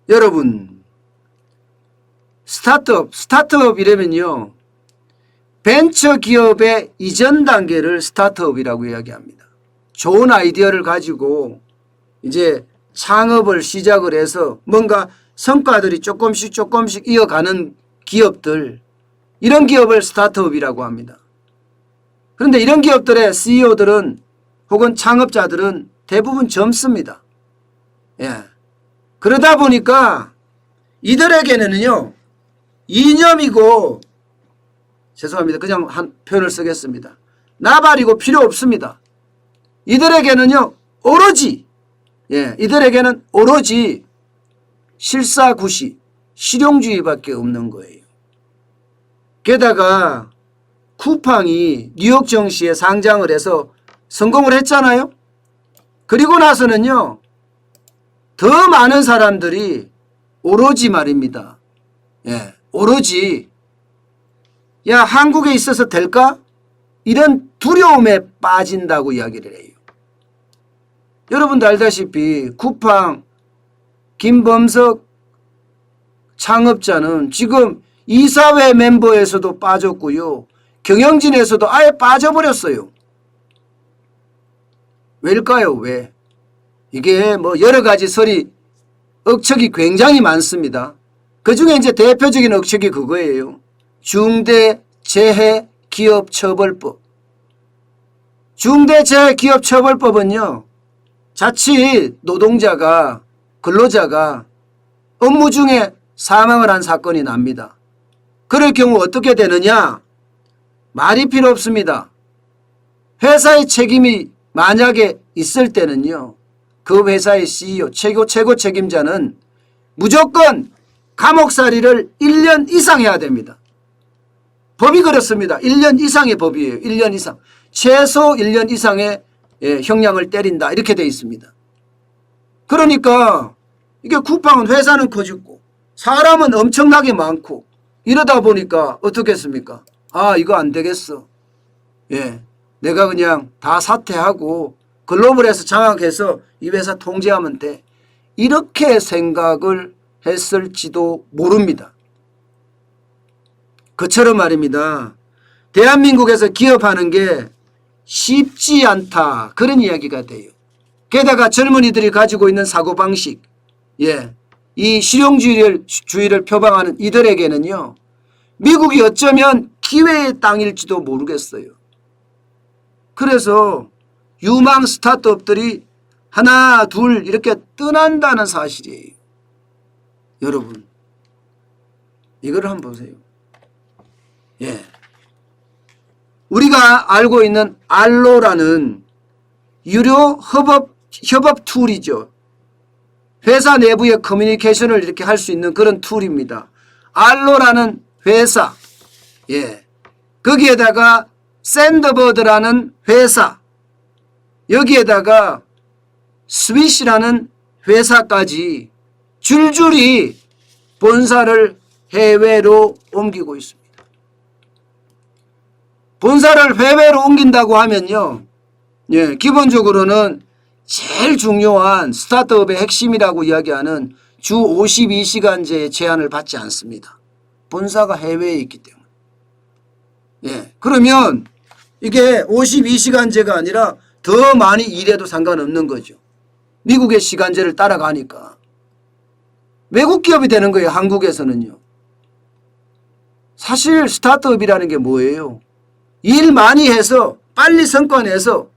여러분, 스타트업이라면요, 벤처기업의 이전 단계를 스타트업이라고 이야기합니다. 좋은 아이디어를 가지고 이제 창업을 시작을 해서 뭔가 성과들이 조금씩 이어가는 기업들, 이런 기업을 스타트업이라고 합니다. 그런데 이런 기업들의 CEO들은 혹은 창업자들은 대부분 젊습니다. 예. 그러다 보니까 이들에게는요, 이념이고, 죄송합니다. 그냥 한 표현을 쓰겠습니다. 나발이고 필요 없습니다. 이들에게는요, 이들에게는 오로지 실사구시, 실용주의밖에 없는 거예요. 게다가 쿠팡이 뉴욕 증시에 상장을 해서 성공을 했잖아요. 그리고 나서는요, 더 많은 사람들이 오로지 말입니다. 오로지 야, 한국에 있어서 될까? 이런 두려움에 빠진다고 이야기를 해요. 여러분도 알다시피 쿠팡 김범석 창업자는 지금 이사회 멤버에서도 빠졌고요. 경영진에서도 아예 빠져버렸어요. 왜일까요? 왜? 이게 뭐 여러 가지 억척이 굉장히 많습니다. 그 중에 이제 대표적인 억척이 그거예요. 중대재해기업처벌법. 중대재해기업처벌법은요, 자칫 노동자가, 근로자가 업무 중에 사망을 한 사건이 납니다. 그럴 경우 어떻게 되느냐? 말이 필요 없습니다. 회사의 책임이 만약에 있을 때는요, 그 회사의 CEO, 최고 책임자는 무조건 감옥살이를 1년 이상 해야 됩니다. 법이 그렇습니다. 1년 이상의 법이에요. 1년 이상. 최소 1년 이상의 형량을 때린다. 이렇게 돼 있습니다. 그러니까 이게 쿠팡은 회사는 커지고 사람은 엄청나게 많고 이러다 보니까 어떻겠습니까? 아, 이거 안 되겠어. 내가 그냥 다 사퇴하고 글로벌에서 장악해서 이 회사 통제하면 돼. 이렇게 생각을 했을지도 모릅니다. 그처럼 말입니다. 대한민국에서 기업하는 게 쉽지 않다. 그런 이야기가 돼요. 게다가 젊은이들이 가지고 있는 사고방식, 이 실용주의를 표방하는 이들에게는요, 미국이 어쩌면 기회의 땅일지도 모르겠어요. 그래서 유망 스타트업들이 하나 둘 이렇게 떠난다는 사실이에요. 여러분, 이걸 한번 보세요. 우리가 알고 있는 알로라는 유료 협업 툴이죠. 회사 내부의 커뮤니케이션을 이렇게 할 수 있는 그런 툴입니다. 알로라는 회사, 거기에다가 샌더버드라는 회사, 여기에다가 스위시라는 회사까지 줄줄이 본사를 해외로 옮기고 있습니다. 본사를 해외로 옮긴다고 하면요, 기본적으로는 제일 중요한 스타트업의 핵심이라고 이야기하는 주 52시간제의 제한을 받지 않습니다. 본사가 해외에 있기 때문에. 그러면 이게 52시간제가 아니라 더 많이 일해도 상관없는 거죠. 미국의 시간제를 따라가니까. 외국 기업이 되는 거예요. 한국에서는요. 사실 스타트업이라는 게 뭐예요? 일 많이 해서 빨리 성과 내서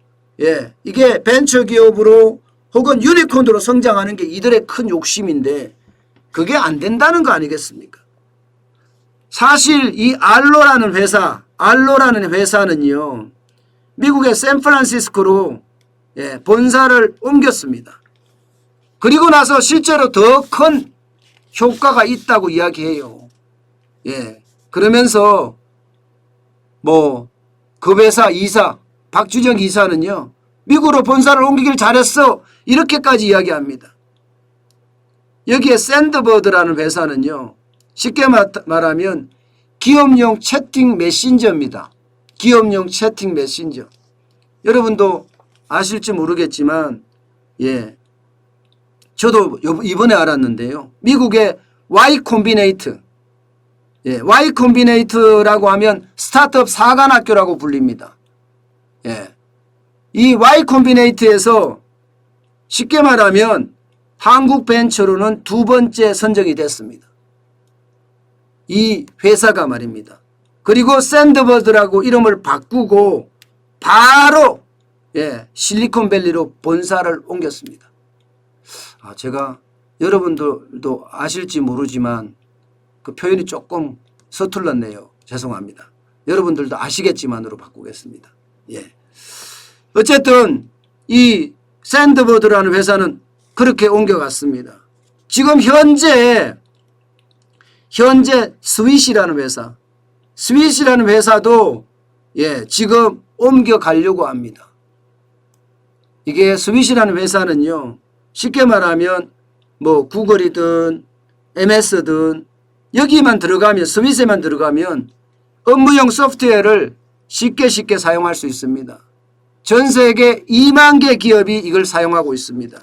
이게 벤처기업으로 혹은 유니콘으로 성장하는 게 이들의 큰 욕심인데 그게 안 된다는 거 아니겠습니까? 사실 이 알로라는 회사는요, 미국의 샌프란시스코로 본사를 옮겼습니다. 그리고 나서 실제로 더 큰 효과가 있다고 이야기해요. 그러면서 그 회사 이사 박주정 이사는요, 미국으로 본사를 옮기길 잘했어, 이렇게까지 이야기합니다. 여기에 샌드버드라는 회사는요, 쉽게 말하면 기업용 채팅 메신저입니다. 기업용 채팅 메신저. 여러분도 아실지 모르겠지만 저도 이번에 알았는데요. 미국의 Y 콤비네이트. Y 콤비네이트라고 하면 스타트업 사관학교라고 불립니다. 이 Y 콤비네이트에서 쉽게 말하면 한국 벤처로는 두 번째 선정이 됐습니다. 이 회사가 말입니다. 그리고 샌드버드라고 이름을 바꾸고 바로 실리콘밸리로 본사를 옮겼습니다. 제가 여러분들도 아실지 모르지만 그 표현이 조금 서툴렀네요. 죄송합니다. 여러분들도 아시겠지만으로 바꾸겠습니다. 어쨌든 이 샌드버드라는 회사는 그렇게 옮겨갔습니다. 지금 현재 스윗이라는 회사, 스윗이라는 회사도 지금 옮겨가려고 합니다. 이게 스윗이라는 회사는요, 쉽게 말하면 뭐 구글이든 MS든 여기만 들어가면, 스윗에만 들어가면 업무용 소프트웨어를 쉽게 사용할 수 있습니다. 전 세계 2만 개 기업이 이걸 사용하고 있습니다.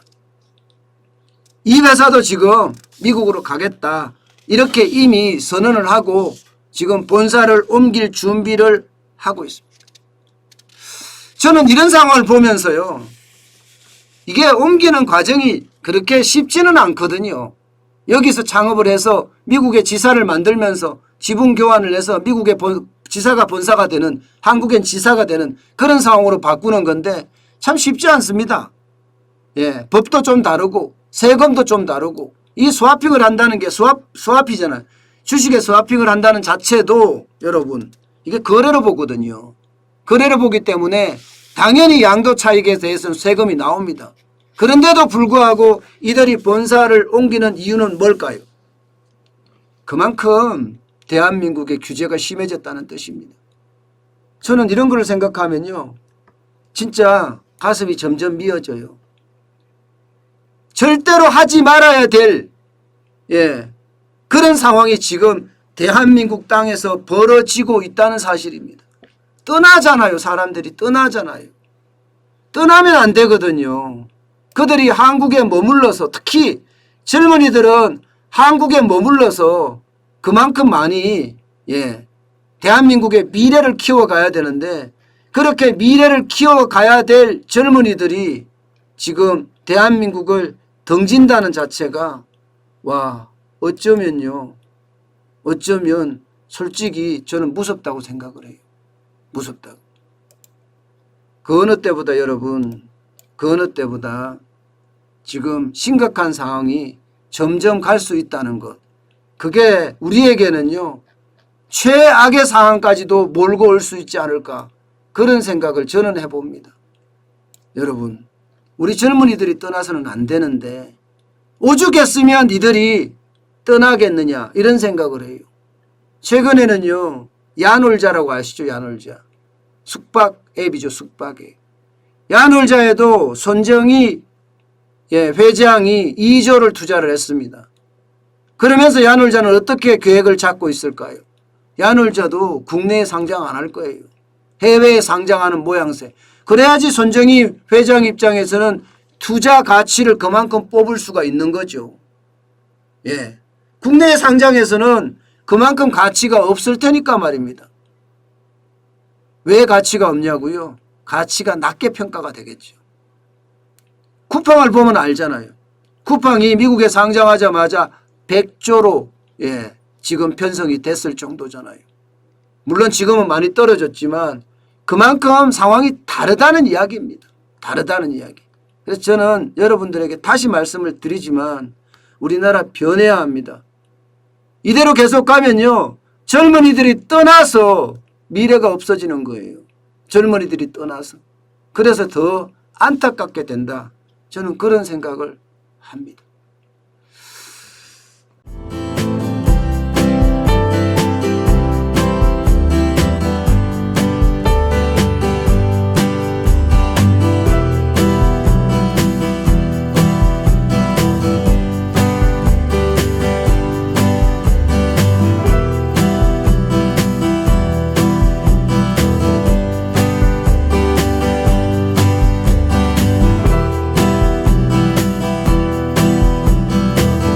이 회사도 지금 미국으로 가겠다 이렇게 이미 선언을 하고 지금 본사를 옮길 준비를 하고 있습니다. 저는 이런 상황을 보면서요, 이게 옮기는 과정이 그렇게 쉽지는 않거든요. 여기서 창업을 해서 미국의 지사를 만들면서 지분 교환을 해서 미국의 지사가 본사가 되는, 한국엔 지사가 되는 그런 상황으로 바꾸는 건데 참 쉽지 않습니다. 법도 좀 다르고 세금도 좀 다르고, 이 스와핑을 한다는 게 스와피잖아요. 주식에 스와핑을 한다는 자체도 여러분 이게 거래로 보거든요. 거래로 보기 때문에 당연히 양도 차익에 대해서는 세금이 나옵니다. 그런데도 불구하고 이들이 본사를 옮기는 이유는 뭘까요? 그만큼 대한민국의 규제가 심해졌다는 뜻입니다. 저는 이런 걸 생각하면요, 진짜 가슴이 점점 미어져요. 절대로 하지 말아야 될 그런 상황이 지금 대한민국 땅에서 벌어지고 있다는 사실입니다. 떠나잖아요. 사람들이 떠나잖아요. 떠나면 안 되거든요. 그들이 한국에 머물러서, 특히 젊은이들은 한국에 머물러서 그만큼 많이 대한민국의 미래를 키워가야 되는데, 그렇게 미래를 키워가야 될 젊은이들이 지금 대한민국을 등진다는 자체가 어쩌면 솔직히 저는 무섭다고 생각을 해요. 무섭다고. 그 어느 때보다 여러분, 그 어느 때보다 지금 심각한 상황이 점점 갈 수 있다는 것, 그게 우리에게는요, 최악의 상황까지도 몰고 올 수 있지 않을까, 그런 생각을 저는 해봅니다. 여러분, 우리 젊은이들이 떠나서는 안 되는데 오죽했으면 이들이 떠나겠느냐, 이런 생각을 해요. 최근에는요, 야놀자라고 아시죠? 야놀자. 숙박 앱이죠. 숙박 앱. 야놀자에도 손정희 회장이 2조를 투자를 했습니다. 그러면서 야놀자는 어떻게 계획을 잡고 있을까요? 야놀자도 국내에 상장 안 할 거예요. 해외에 상장하는 모양새. 그래야지 손정희 회장 입장에서는 투자 가치를 그만큼 뽑을 수가 있는 거죠. 국내에 상장해서는 그만큼 가치가 없을 테니까 말입니다. 왜 가치가 없냐고요? 가치가 낮게 평가가 되겠죠. 쿠팡을 보면 알잖아요. 쿠팡이 미국에 상장하자마자 100조로 지금 편성이 됐을 정도잖아요. 물론 지금은 많이 떨어졌지만 그만큼 상황이 다르다는 이야기입니다. 다르다는 이야기. 그래서 저는 여러분들에게 다시 말씀을 드리지만 우리나라 변해야 합니다. 이대로 계속 가면요, 젊은이들이 떠나서 미래가 없어지는 거예요. 젊은이들이 떠나서. 그래서 더 안타깝게 된다. 저는 그런 생각을 합니다.